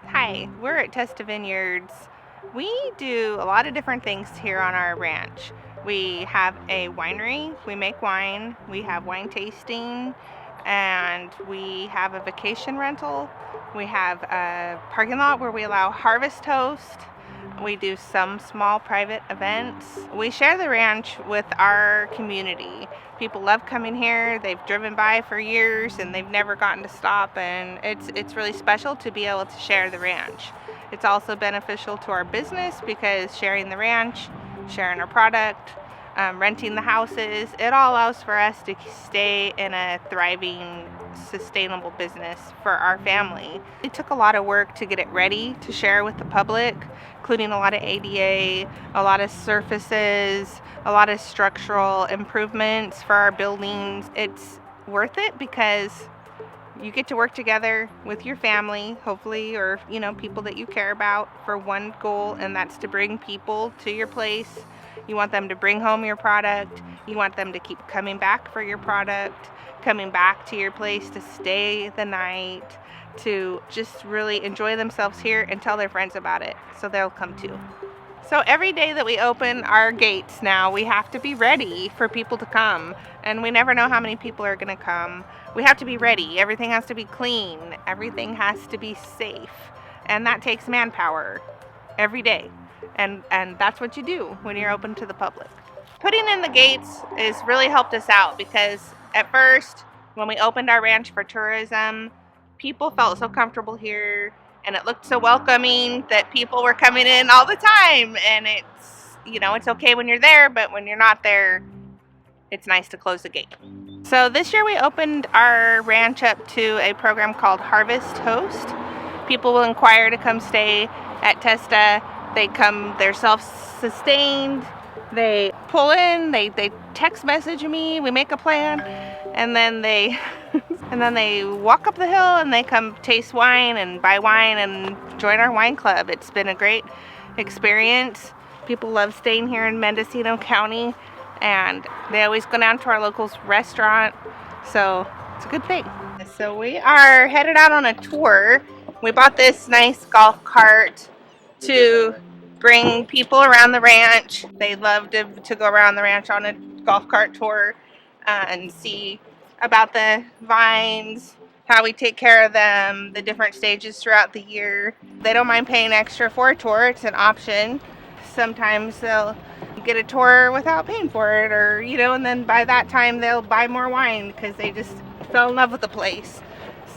Hi, we're at Testa Vineyards. We do a lot of different things here on our ranch. We have a winery, we make wine, we have wine tasting, and we have a vacation rental. We have a parking lot where we allow harvest toast. We do some small private events. We share the ranch with our community. People love coming here. They've driven by for years and they've never gotten to stop, and it's really special to be able to share the ranch. It's also beneficial to our business because sharing the ranch, sharing our product, renting the houses, it all allows for us to stay in a thriving, sustainable business for our family. It took a lot of work to get it ready to share with the public, including a lot of ADA, a lot of surfaces, a lot of structural improvements for our buildings. It's worth it because you get to work together with your family, hopefully, or people that you care about, for one goal, and that's to bring people to your place. You want them to bring home your product. You want them to keep coming back for your product, coming back to your place to stay the night, to just really enjoy themselves here and tell their friends about it, so they'll come too. So every day that we open our gates now, we have to be ready for people to come, and we never know how many people are going to come. We have to be ready. Everything has to be clean. Everything has to be safe, and that takes manpower every day. And that's what you do when you're open to the public. Putting in the gates has really helped us out because at first, when we opened our ranch for tourism, people felt so comfortable here and it looked so welcoming that people were coming in all the time. And it's okay when you're there, but when you're not there, it's nice to close the gate. So this year we opened our ranch up to a program called Harvest Host. People will inquire to come stay at Testa. They come, they're self-sustained, they pull in, they text message me, we make a plan, and then they walk up the hill and they come taste wine and buy wine and join our wine club. It's been a great experience. People love staying here in Mendocino County, and they always go down to our local restaurant, so it's a good thing. So we are headed out on a tour. We bought this nice golf cart to bring people around the ranch. They love to go around the ranch on a golf cart tour and see about the vines, how we take care of them, the different stages throughout the year. They don't mind paying extra for a tour. It's an option. Sometimes they'll get a tour without paying for it, or and then by that time they'll buy more wine because they just fell in love with the place.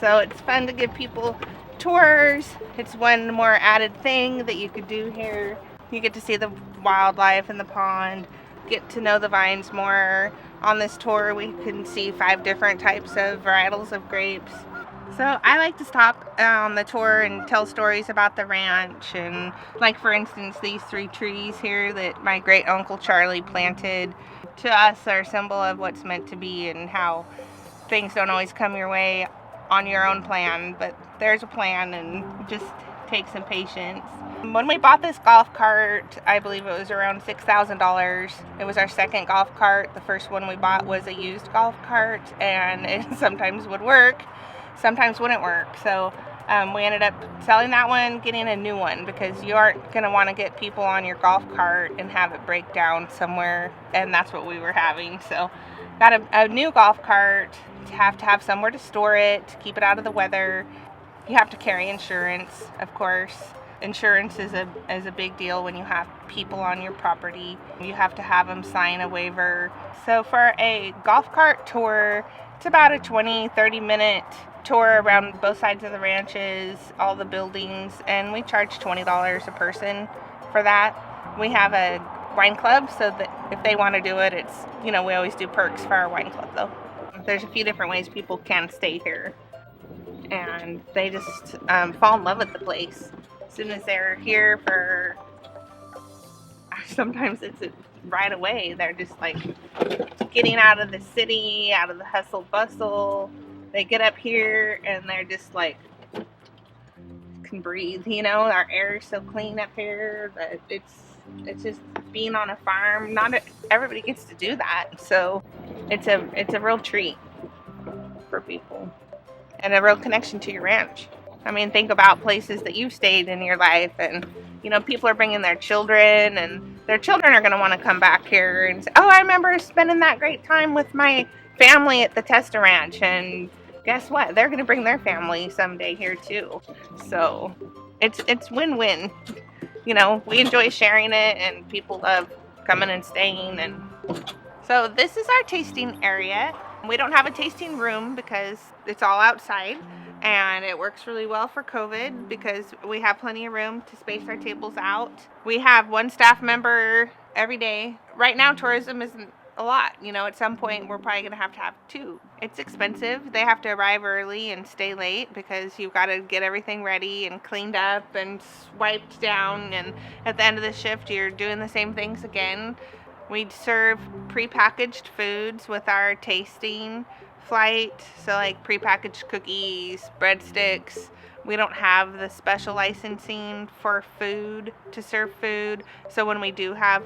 So it's fun to give people tours. It's one more added thing that you could do here. You get to see the wildlife in the pond, get to know the vines more. On this tour we can see 5 different types of varietals of grapes. So I like to stop on the tour and tell stories about the ranch, and like for instance these 3 trees here that my great uncle Charlie planted, to us are a symbol of what's meant to be and how things don't always come your way on your own plan, but there's a plan and it just takes some patience. When we bought this golf cart, I believe it was around $6,000. It was our second golf cart. The first one we bought was a used golf cart, and it sometimes would work, sometimes wouldn't work. So we ended up selling that one, getting a new one, because you aren't going to want to get people on your golf cart and have it break down somewhere, and that's what we were having. So got a new golf cart. You have to have somewhere to store it, to keep it out of the weather. You have to carry insurance, of course. Insurance is a big deal when you have people on your property. You have to have them sign a waiver. So for a golf cart tour, it's about a 20-30 minute tour around both sides of the ranches, all the buildings, and we charge $20 a person for that. We have a wine club, so that if they want to do it, it's, we always do perks for our wine club though. There's a few different ways people can stay here, and they just fall in love with the place. As soon as they're here for, sometimes it's right away, they're just like getting out of the city, out of the hustle bustle. They get up here and they're just like, can breathe, our air is so clean up here, but it's just being on a farm. Not everybody gets to do that, so it's a real treat for people. and a real connection to your ranch. I mean, think about places that you've stayed in your life, and people are bringing their children, and their children are going to want to come back here and say, "Oh, I remember spending that great time with my family at the Testa Ranch." And guess what? They're going to bring their family someday here too. So it's win-win. We enjoy sharing it, and people love coming and staying. And so this is our tasting area. We don't have a tasting room because it's all outside, and it works really well for COVID because we have plenty of room to space our tables out. We have one staff member every day. Right now, tourism isn't a lot. At some point, we're probably going to have two. It's expensive. They have to arrive early and stay late because you've got to get everything ready and cleaned up and wiped down. And at the end of the shift, you're doing the same things again. We serve prepackaged foods with our tasting flight, so like prepackaged cookies, breadsticks. We don't have the special licensing for food to serve food, so when we do have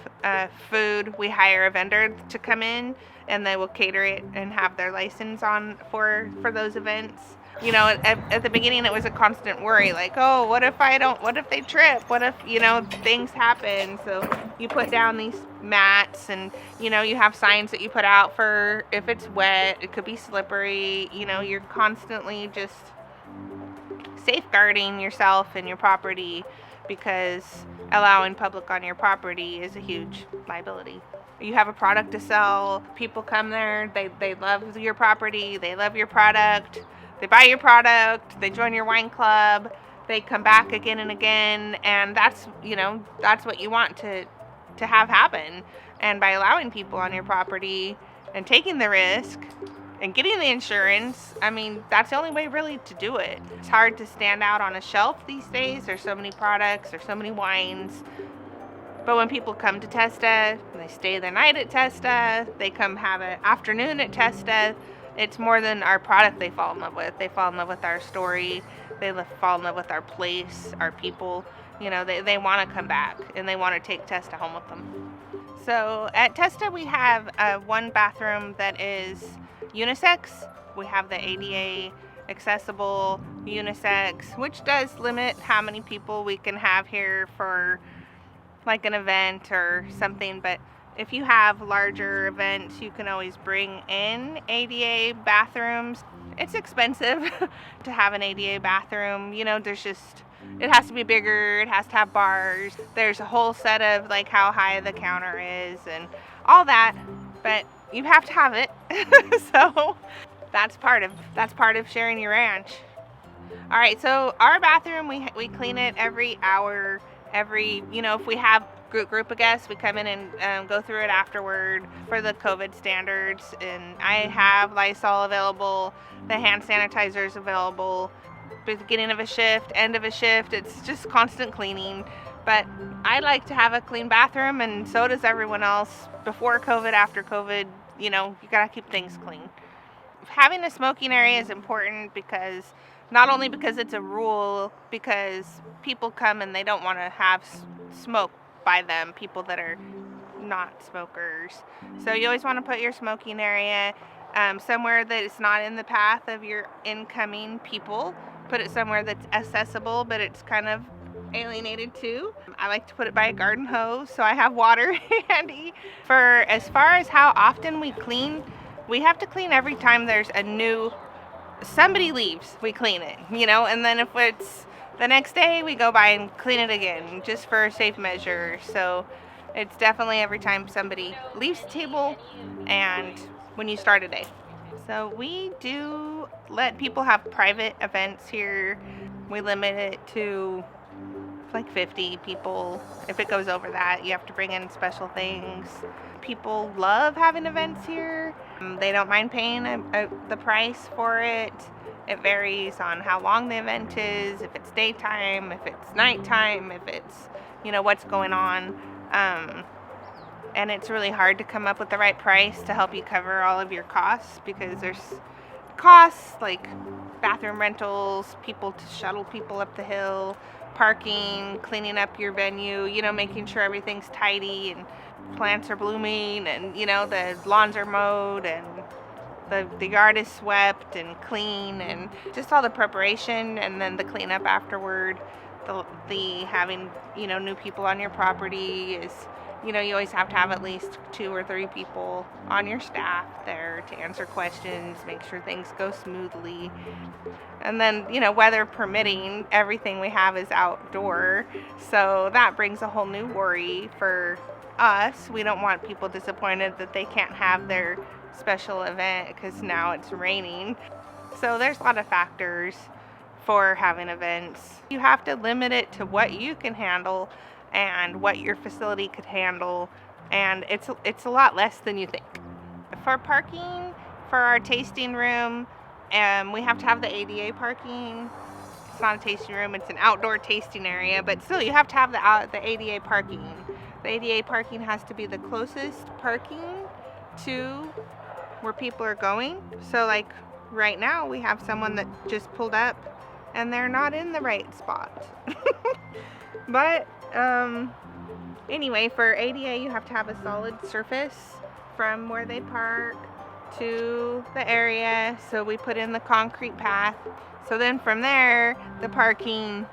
food, we hire a vendor to come in, and they will cater it and have their license on for those events. At the beginning it was a constant worry, like, oh, what if they trip? What if, things happen? So you put down these mats, and, you have signs that you put out for if it's wet, it could be slippery. You're constantly just safeguarding yourself and your property, because allowing public on your property is a huge liability. You have a product to sell, people come there, they love your property, they love your product. They buy your product, they join your wine club, they come back again and again, and that's what you want to have happen. And by allowing people on your property and taking the risk and getting the insurance, I mean, that's the only way really to do it. It's hard to stand out on a shelf these days. There's so many products, there's so many wines. But when people come to Testa, they stay the night at Testa, they come have an afternoon at Testa, it's more than our product they fall in love with. They fall in love with our story. They fall in love with our place, our people. They want to come back, and they want to take Testa home with them. So at Testa, we have one bathroom that is unisex. We have the ADA accessible unisex, which does limit how many people we can have here for like an event or something, but if you have larger events, you can always bring in ADA bathrooms. It's expensive to have an ADA bathroom. It has to be bigger, it has to have bars. There's a whole set of like how high the counter is and all that, but you have to have it. So that's part of sharing your ranch. All right, so our bathroom, we clean it every hour. If we have group of guests, we come in and go through it afterward for the COVID standards. And I have Lysol available, the hand sanitizers available, beginning of a shift, end of a shift. It's just constant cleaning. But I like to have a clean bathroom, and so does everyone else. Before COVID, after COVID, you gotta keep things clean. Having a smoking area is important because not only because it's a rule, because people come and they don't want to have smoke by them, people that are not smokers. So you always want to put your smoking area somewhere that it's not in the path of your incoming people. Put it somewhere that's accessible, but it's kind of alienated too. I like to put it by a garden hose, so I have water handy. For as far as how often we clean, we have to clean every time there's somebody leaves, we clean it, and then if it's the next day, we go by and clean it again, just for a safe measure. So it's definitely every time somebody leaves the table and when you start a day. So we do let people have private events here. We limit it to like 50 people. If it goes over that, you have to bring in special things. People love having events here. They don't mind paying the price for it. It varies on how long the event is, if it's daytime, if it's nighttime, if it's, what's going on. And it's really hard to come up with the right price to help you cover all of your costs, because there's costs like bathroom rentals, people to shuttle people up the hill, parking, cleaning up your venue, making sure everything's tidy and plants are blooming and, the lawns are mowed and the yard is swept and clean, and just all the preparation, and then the cleanup afterward. The having, new people on your property is, you always have to have at least 2 or 3 people on your staff there to answer questions, make sure things go smoothly. And then, weather permitting, everything we have is outdoor. So that brings a whole new worry for us. We don't want people disappointed that they can't have their special event because now it's raining. So there's a lot of factors for having events. You have to limit it to what you can handle and what your facility could handle, and it's a lot less than you think. For parking, for our tasting room, we have to have the ADA parking. It's not a tasting room, it's an outdoor tasting area, but still you have to have the ADA parking. The ADA parking has to be the closest parking to where people are going. So like right now we have someone that just pulled up and they're not in the right spot. But anyway, for ADA you have to have a solid surface from where they park to the area. So we put in the concrete path. So then from there, the parking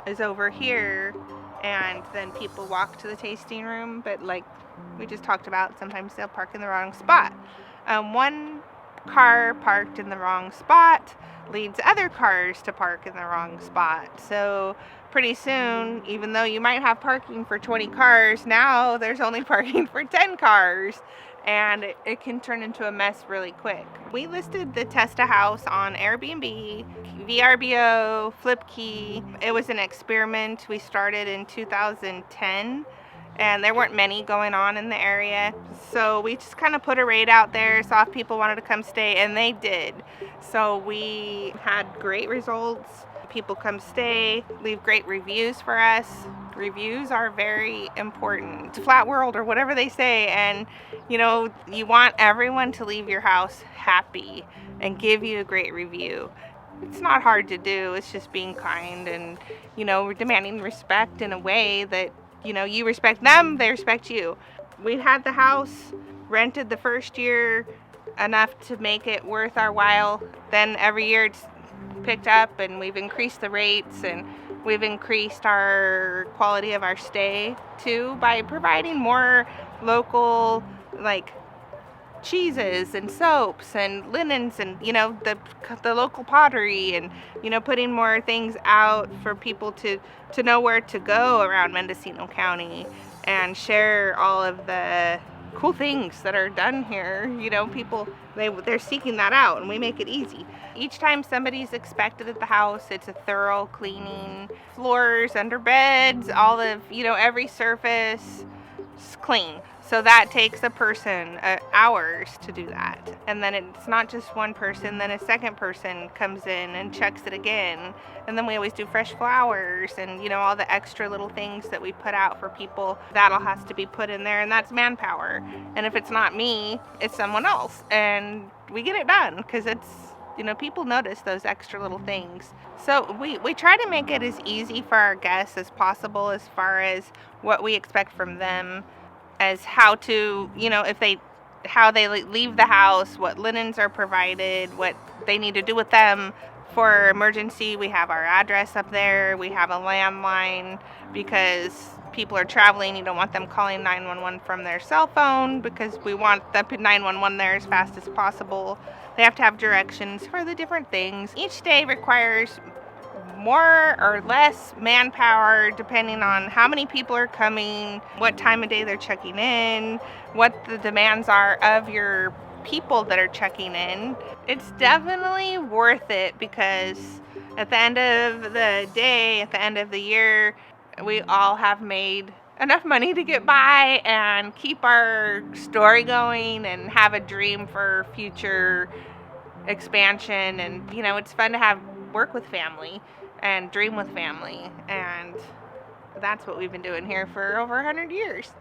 is over here, and then people walk to the tasting room. But like we just talked about, sometimes they'll park in the wrong spot. One car parked in the wrong spot leads other cars to park in the wrong spot. So pretty soon, even though you might have parking for 20 cars, now there's only parking for 10 cars, and it can turn into a mess really quick. We listed the Testa house on AirBnB, VRBO, Flipkey. It was an experiment we started in 2010. And there weren't many going on in the area. So we just kind of put a rate out there, saw if people wanted to come stay, and they did. So we had great results. People come stay, leave great reviews for us. Reviews are very important. It's a flat world, or whatever they say, and you want everyone to leave your house happy and give you a great review. It's not hard to do. It's just being kind and, we're demanding respect in a way that you respect them, they respect you. We had the house rented the first year enough to make it worth our while. Then every year it's picked up, and we've increased the rates, and we've increased our quality of our stay too by providing more local, like cheeses and soaps and linens and the local pottery, and putting more things out for people to know where to go around Mendocino County and share all of the cool things that are done here. People they're seeking that out, and we make it easy. Each time somebody's expected at the house, it's a thorough cleaning. Floors, under beds, all of every surface is clean. So that takes a person hours to do that. And then it's not just one person, then a second person comes in and checks it again. And then we always do fresh flowers and, all the extra little things that we put out for people. That'll has to be put in there, and that's manpower. And if it's not me, it's someone else. And we get it done because it's, people notice those extra little things. So we try to make it as easy for our guests as possible as far as what we expect from them, as how to, how they leave the house, what linens are provided, what they need to do with them. For emergency, we have our address up there. We have a landline because people are traveling. You don't want them calling 911 from their cell phone because we want the 911 there as fast as possible. They have to have directions for the different things. Each day requires more or less manpower depending on how many people are coming, what time of day they're checking in, what the demands are of your people that are checking in. It's definitely worth it because at the end of the day, at the end of the year, we all have made enough money to get by and keep our story going and have a dream for future expansion. And it's fun to work with family and dream with family, and that's what we've been doing here for over 100 years.